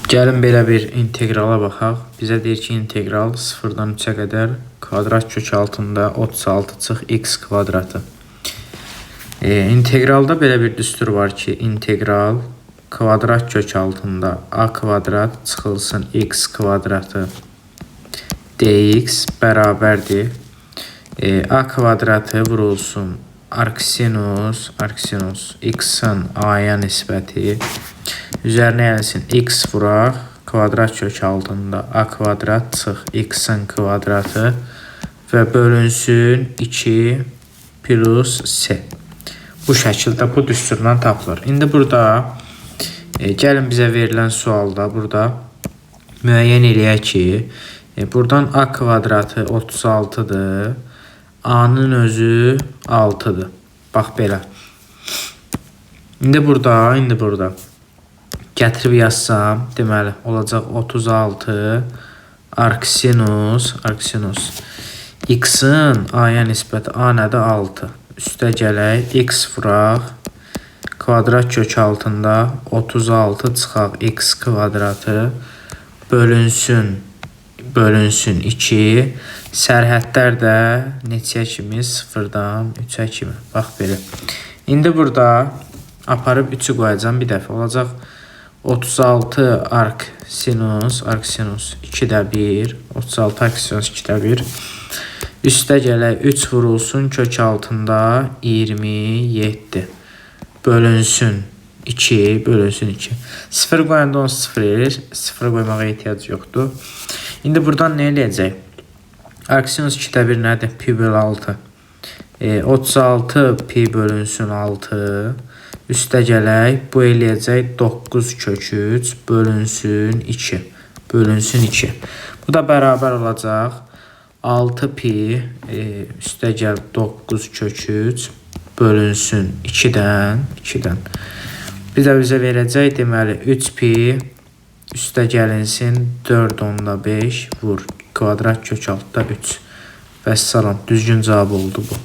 Gəlin belə bir integrala baxaq. Bizə deyir ki, integral 0-dan 3-ə qədər kvadrat kök altında 36 çıx x kvadratı. İntegralda belə bir düstur var ki, integral kvadrat kök altında a kvadrat çıxılsın x kvadratı dx bərabərdir. A kvadratı vurulsun arcsinus x-in a-ya nisbəti üzərinə gəlsin x vuraq kvadrat kök altında a kvadrat çıx x-in kvadratı və bölünsün 2 plus s. Bu şəkildə bu düsturdan tapılır. İndi burada gəlin bizə verilən sualda burada müəyyən eləyək ki, buradan a kvadratı 36-dır. A-nın özü 6-dır. Bax belə. İndi burada gətirib yazsam, deməli olacaq 36 arcsinus x-in a-ya nisbəti a nədir? 6. Üstə gələk x vuraq kvadrat kök altında 36 çıxaq x kvadratı bölünsün 2. Sərhədlər də neçəyə kimi? 0-dan 3-ə kimi. Bax belə. İndi burada aparıb 3-ü qoyacam bir dəfə. Olacaq 36 arcsinus 2-də 1. 36 arcsinus 2-də 1. Üstə gələk 3 vurulsun kök altında 27. Bölünsün 2. 0 qoyanda 10 0 verir. 0 qoymağa ehtiyac yoxdur. İndi buradan nə eləyəcək? Arcsinus 2-də 1 nədir? Pi bölü 6. 36 pi bölünsün 6. Üstə gələk. Bu eləyəcək 9 kök 3 bölünsün 2. Bu da bərabər olacaq 6 pi üstə gəl 9 kök 3 bölünsün 2-dən. Bir də bizə verəcək deməli 3 pi üstə gəlinsin 4/5 vur kvadrat kök altda 3. Vəssalam, düzgün cavab oldu bu.